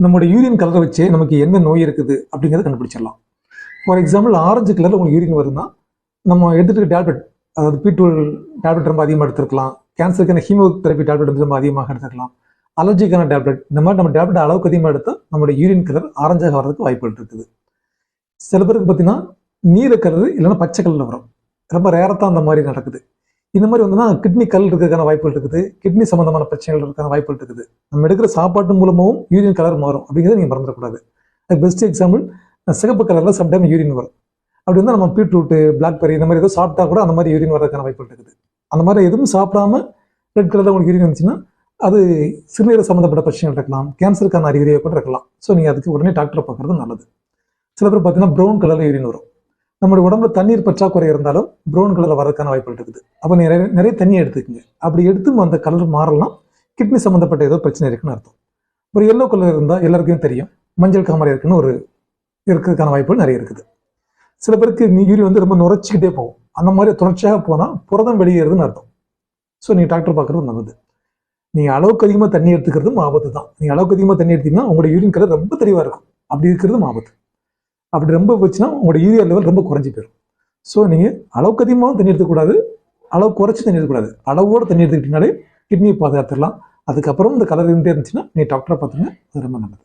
நம்மளோட யூரின் கலரை வச்சு நமக்கு என்ன நோய் இருக்குது அப்படிங்கிறத கண்டுபிடிச்சிடலாம். ஃபார் எக்ஸாம்பிள், ஆரஞ்சு கலரில் உங்களுக்கு யூரின் வருதுன்னா நம்ம எடுத்துகிட்டு டேப்லெட், அதாவது பீட்ரூல் டேப்லெட் ரொம்ப அதிகமாக எடுத்துருக்கலாம், கேன்சருக்கான ஹீமோதெரப்பி டேப்லெட் வந்து ரொம்ப அதிகமாக எடுத்துக்கலாம், அலர்ஜிக்கான டேப்லெட், இந்த மாதிரி நம்ம டேப்லெட் அளவுக்கு அதிகமாக எடுத்தால் நம்மளோட யூரின் கலர் ஆரஞ்சாக வர்றதுக்கு வாய்ப்புகள் இருக்குது. சில பேருக்கு பார்த்தீங்கன்னா நீல கலர் இல்லைன்னா பச்சை கலரில் வரும். ரொம்ப ரேரத்தான் அந்த மாதிரி நடக்குது. இந்த மாதிரி வந்துன்னா கிட்னி கல் இருக்கிறதுக்கான வாய்ப்புகள் இருக்குது, கிட்னி சம்மந்தமான பிரச்சனைகள் இருக்கிறதுக்கான வாய்ப்புகள் இருக்குது. நம்ம எடுக்கிற சாப்பாட்டு மூலமாகவும் யூரின் கலர் மாறும் அப்படிங்கிறத நீங்கள் மறந்துடக்கூடாது. அதுக்கு பெஸ்ட் எக்ஸாம்பிள், சிகப்பு கலரில் சம்டைம் யூரின் வரும். அப்படி வந்து நம்ம பீட்ரூட்டு, பிளாக்பெரி இந்த மாதிரி ஏதோ சாப்பிட்டா கூட அந்த மாதிரி யூரின் வரதுக்கான வாய்ப்புகள் இருக்குது. அந்த மாதிரி எதுவும் சாப்பிடாம ரெட் கலரில் உங்களுக்கு யூரின் வந்துச்சுன்னா அது சிறுநீரக சம்மந்தப்பட்ட பிரச்சனைகள் இருக்கலாம், கேன்சருக்கான அறிகுறியை கூட இருக்கலாம். ஸோ நீங்கள் அதுக்கு உடனே டாக்டரை பார்க்குறது நல்லது. சில பேர் பார்த்தீங்கன்னா ப்ரௌன் கலரில் யூரின் வரும். நம்மளுடைய உடம்புல தண்ணீர் பற்றாக்குறை இருந்தாலும் ப்ரௌன் கலரில் வரதுக்கான வாய்ப்புகள் இருக்குது. அப்போ நிறைய தண்ணியை எடுத்துக்கங்க. அப்படி எடுத்து அந்த கலர் மாறலாம், கிட்னி சம்மந்தப்பட்ட ஏதோ பிரச்சனை இருக்குன்னு அர்த்தம். ஒரு எல்லோ கலர் இருந்தால் எல்லாருக்கும் தெரியும் மஞ்சள் காமரை இருக்குன்னு ஒரு இருக்கிறதுக்கான வாய்ப்புகள் நிறைய இருக்குது. சில பேருக்கு யூரின் வந்து ரொம்ப நுரைச்சிக்கிட்டே போகும். அந்த மாதிரி தொடர்ச்சியாக போனால் புரதம் வெளியேறதுன்னு அர்த்தம். ஸோ நீங்கள் டாக்டர் பார்க்குறது நல்லது. நீங்கள் அளவுக்கு அதிகமாக தண்ணி எடுத்துக்கிறதும் ஆபத்து தான். நீங்கள் அளவுக்கு அதிகமாக தண்ணி எடுத்தீங்கன்னா உங்களோட யூரின் கலர் ரொம்ப தெளிவாக இருக்கும். அப்படி இருக்கிறதும் ஆபத்து. அப்படி ரொம்ப போச்சுன்னா உங்களோட யூரியா லெவல் ரொம்ப குறைஞ்சி போயிடும். ஸோ நீங்கள் அளவுக்கு அதிகமாக தண்ணி எடுத்துக்கூடாது, அளவு குறைச்சி தண்ணி எடுக்கக்கூடாது. அளவோடு தண்ணி எடுத்துக்கிட்டீங்கனாலே கிட்னியை பாதுகாத்துடலாம். அதுக்கப்புறம் இந்த கலர் இருந்துட்டே இருந்துச்சுன்னா நீ டாக்டரை பார்த்துங்க, அது ரொம்ப நல்லது.